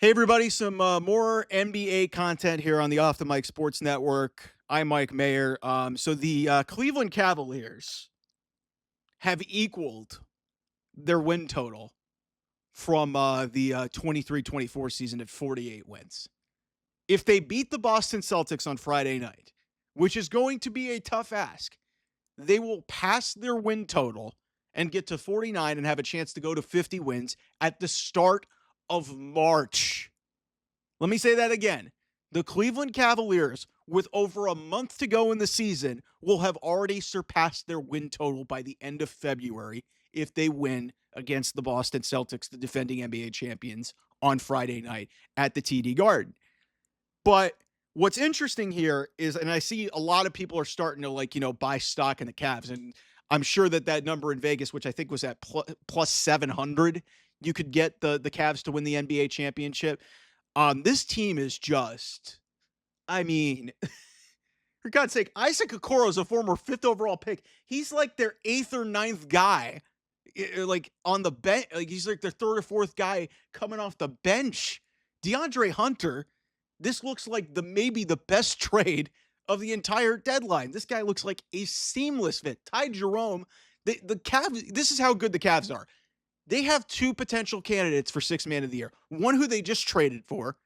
Hey, everybody, some more NBA content here on the Off the Mic Sports Network. I'm Mike Mayer. So the Cleveland Cavaliers have equaled their win total from the 23-24 season at 48 wins. If they beat the Boston Celtics on Friday night, which is going to be a tough ask, they will pass their win total and get to 49 and have a chance to go to 50 wins at the start of March. Let me say that again. The Cleveland Cavaliers, with over a month to go in the season, will have already surpassed their win total by the end of February if they win against the Boston Celtics, the defending NBA champions, on Friday night at the TD Garden. But what's interesting here is, and I see a lot of people are starting to buy stock in the Cavs, and I'm sure that number in Vegas, which I think was at plus 700, you could get the Cavs to win the NBA championship. This team is just, I mean, for God's sake, Isaac Okoro is a former 5th overall pick. He's like their 8th or 9th guy, like on the bench. Like he's like their 3rd or 4th guy coming off the bench. DeAndre Hunter, this looks like maybe the best trade of the entire deadline. This guy looks like a seamless fit. Ty Jerome, the Cavs, this is how good the Cavs are. They have 2 potential candidates for 6th man of the year. One who they just traded for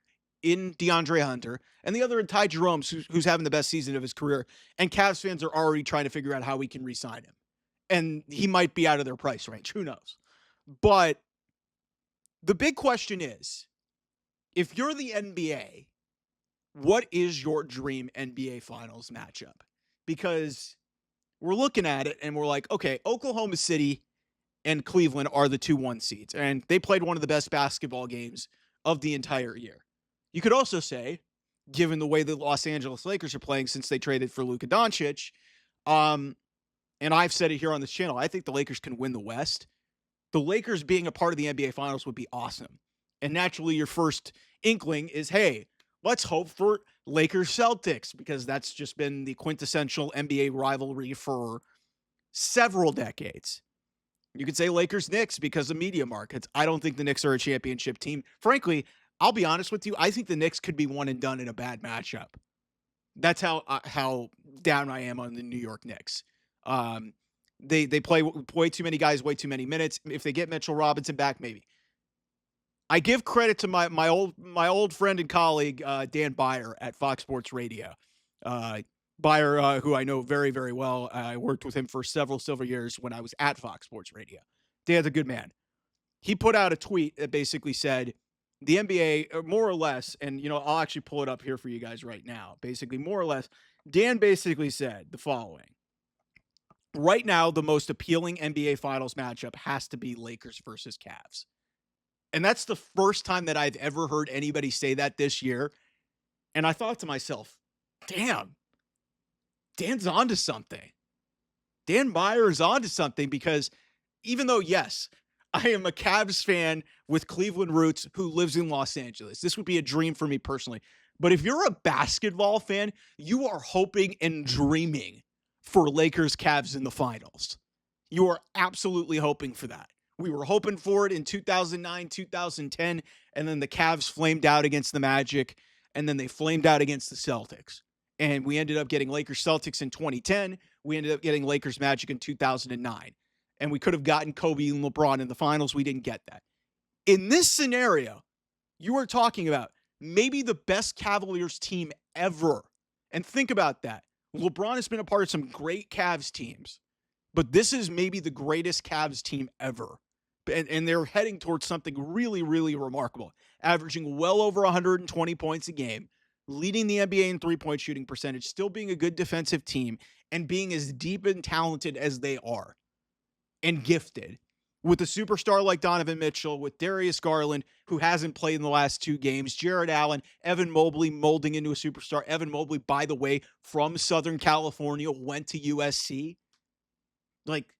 in DeAndre Hunter, and the other in Ty Jerome, who's having the best season of his career. And Cavs fans are already trying to figure out how we can re-sign him. And he might be out of their price range. Who knows? But the big question is, if you're the NBA, what is your dream NBA Finals matchup? Because we're looking at it and we're like, okay, Oklahoma City and Cleveland are the 2-1 seeds, and they played one of the best basketball games of the entire year. You could also say, given the way the Los Angeles Lakers are playing since they traded for Luka Doncic, and I've said it here on this channel, I think the Lakers can win the West. The Lakers being a part of the NBA Finals would be awesome. And naturally, your first inkling is, hey, let's hope for Lakers Celtics, because that's just been the quintessential NBA rivalry for several decades. You could say Lakers Knicks because of media markets. I don't think the Knicks are a championship team. Frankly, I'll be honest with you. I think the Knicks could be one and done in a bad matchup. That's how down I am on the New York Knicks. They play way too many guys, way too many minutes. If they get Mitchell Robinson back, maybe. I give credit to my old friend and colleague Dan Byer at Fox Sports Radio. Byer, who I know very, very well. I worked with him for several years when I was at Fox Sports Radio. Dan's a good man. He put out a tweet that basically said the NBA, more or less, and I'll actually pull it up here for you guys right now. Basically, more or less, Dan basically said the following. Right now, the most appealing NBA Finals matchup has to be Lakers versus Cavs. And that's the first time that I've ever heard anybody say that this year. And I thought to myself, damn, Dan's onto something. Dan Byer is onto something, because even though, yes, I am a Cavs fan with Cleveland roots who lives in Los Angeles, this would be a dream for me personally. But if you're a basketball fan, you are hoping and dreaming for Lakers Cavs in the finals. You are absolutely hoping for that. We were hoping for it in 2009, 2010, and then the Cavs flamed out against the Magic, and then they flamed out against the Celtics. And we ended up getting Lakers Celtics in 2010. We ended up getting Lakers Magic in 2009. And we could have gotten Kobe and LeBron in the finals. We didn't get that. In this scenario, you are talking about maybe the best Cavaliers team ever. And think about that. LeBron has been a part of some great Cavs teams, but this is maybe the greatest Cavs team ever. And they're heading towards something really, really remarkable, averaging well over 120 points a game, leading the NBA in three-point shooting percentage, still being a good defensive team, and being as deep and talented as they are, and gifted, with a superstar like Donovan Mitchell, with Darius Garland, who hasn't played in the last 2 games, Jared Allen, Evan Mobley molding into a superstar. Evan Mobley, by the way, from Southern California, went to USC. Like,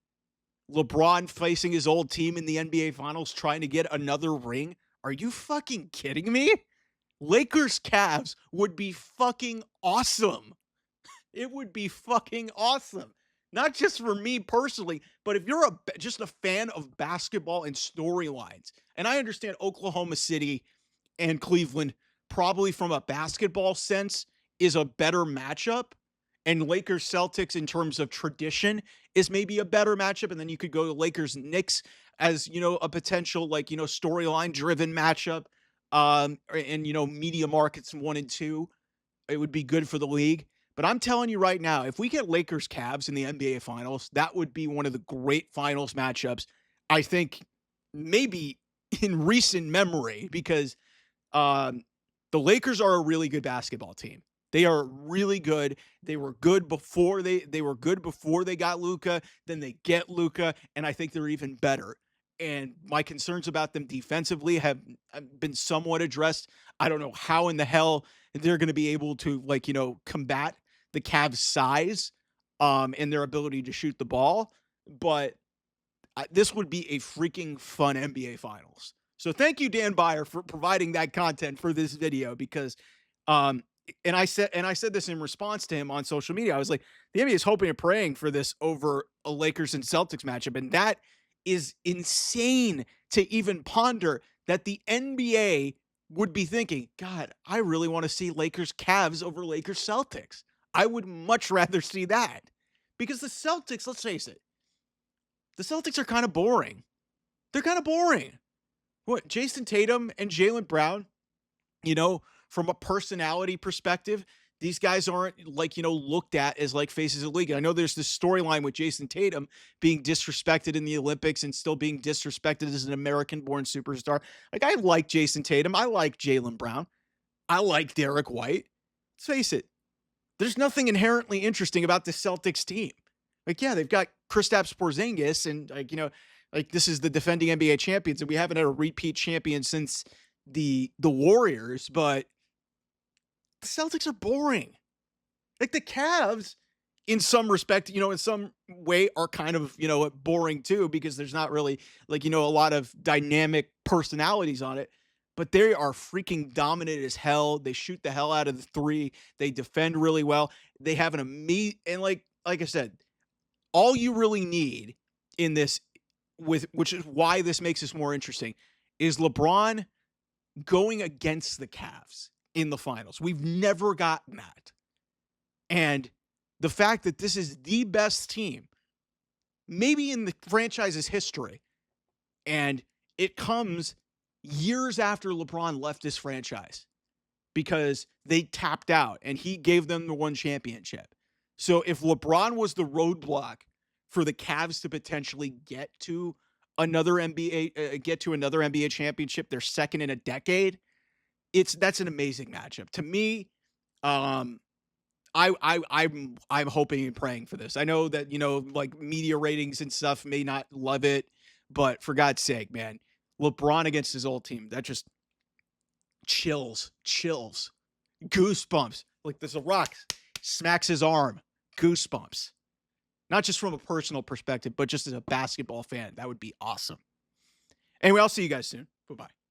LeBron facing his old team in the NBA Finals, trying to get another ring. Are you fucking kidding me? Lakers Cavs would be fucking awesome. It would be fucking awesome. Not just for me personally, but if you're just a fan of basketball and storylines, and I understand Oklahoma City and Cleveland, probably from a basketball sense, is a better matchup. And Lakers Celtics, in terms of tradition, is maybe a better matchup. And then you could go to Lakers Knicks as, a potential, like, storyline driven matchup. And, media markets 1 and 2. It would be good for the league. But I'm telling you right now, if we get Lakers Cavs in the NBA Finals, that would be one of the great finals matchups, I think, maybe in recent memory, because um, the Lakers are a really good basketball team. They are really good. They were good before they were good before they got Luka. Then they get Luka, and I think they're even better. And my concerns about them defensively have been somewhat addressed. I don't know how in the hell they're going to be able to, like, combat the Cavs' size and their ability to shoot the ball, but this would be a freaking fun NBA Finals. So thank you, Dan Byer, for providing that content for this video, because um and I said this in response to him on social media. I was like, the NBA is hoping and praying for this over a Lakers and Celtics matchup, and that is insane to even ponder, that the NBA would be thinking, God, I really want to see Lakers Cavs over Lakers Celtics. I would much rather see that, because the Celtics, let's face it, the Celtics are kind of boring. They're kind of boring. What, Jason Tatum and Jaylen Brown, from a personality perspective, these guys aren't, like, looked at as like faces of the league. I know there's this storyline with Jason Tatum being disrespected in the Olympics and still being disrespected as an American-born superstar. Like, I like Jason Tatum. I like Jaylen Brown. I like Derek White. Let's face it, there's nothing inherently interesting about the Celtics team. Like, yeah, they've got Kristaps Porzingis, and, like, this is the defending NBA champions, and we haven't had a repeat champion since the Warriors, but the Celtics are boring. Like, the Cavs, in some respect, in some way, are kind of, boring too, because there's not really, like, a lot of dynamic personalities on it. But they are freaking dominant as hell. They shoot the hell out of the three. They defend really well. They have an amazing, and like I said, all you really need in this, which is why this makes this more interesting, is LeBron going against the Cavs in the finals. We've never gotten that. And the fact that this is the best team, maybe in the franchise's history, and it comes years after LeBron left his franchise, because they tapped out and he gave them the one championship. So if LeBron was the roadblock for the Cavs to potentially get to another NBA championship, their second in a decade, that's an amazing matchup. To me, um, I'm hoping and praying for this. I know that, like, media ratings and stuff may not love it, but for God's sake, man, LeBron against his old team, that just chills, goosebumps. Like, there's a rock smacks his arm, goosebumps. Not just from a personal perspective, but just as a basketball fan, that would be awesome. Anyway, I'll see you guys soon. Bye-bye.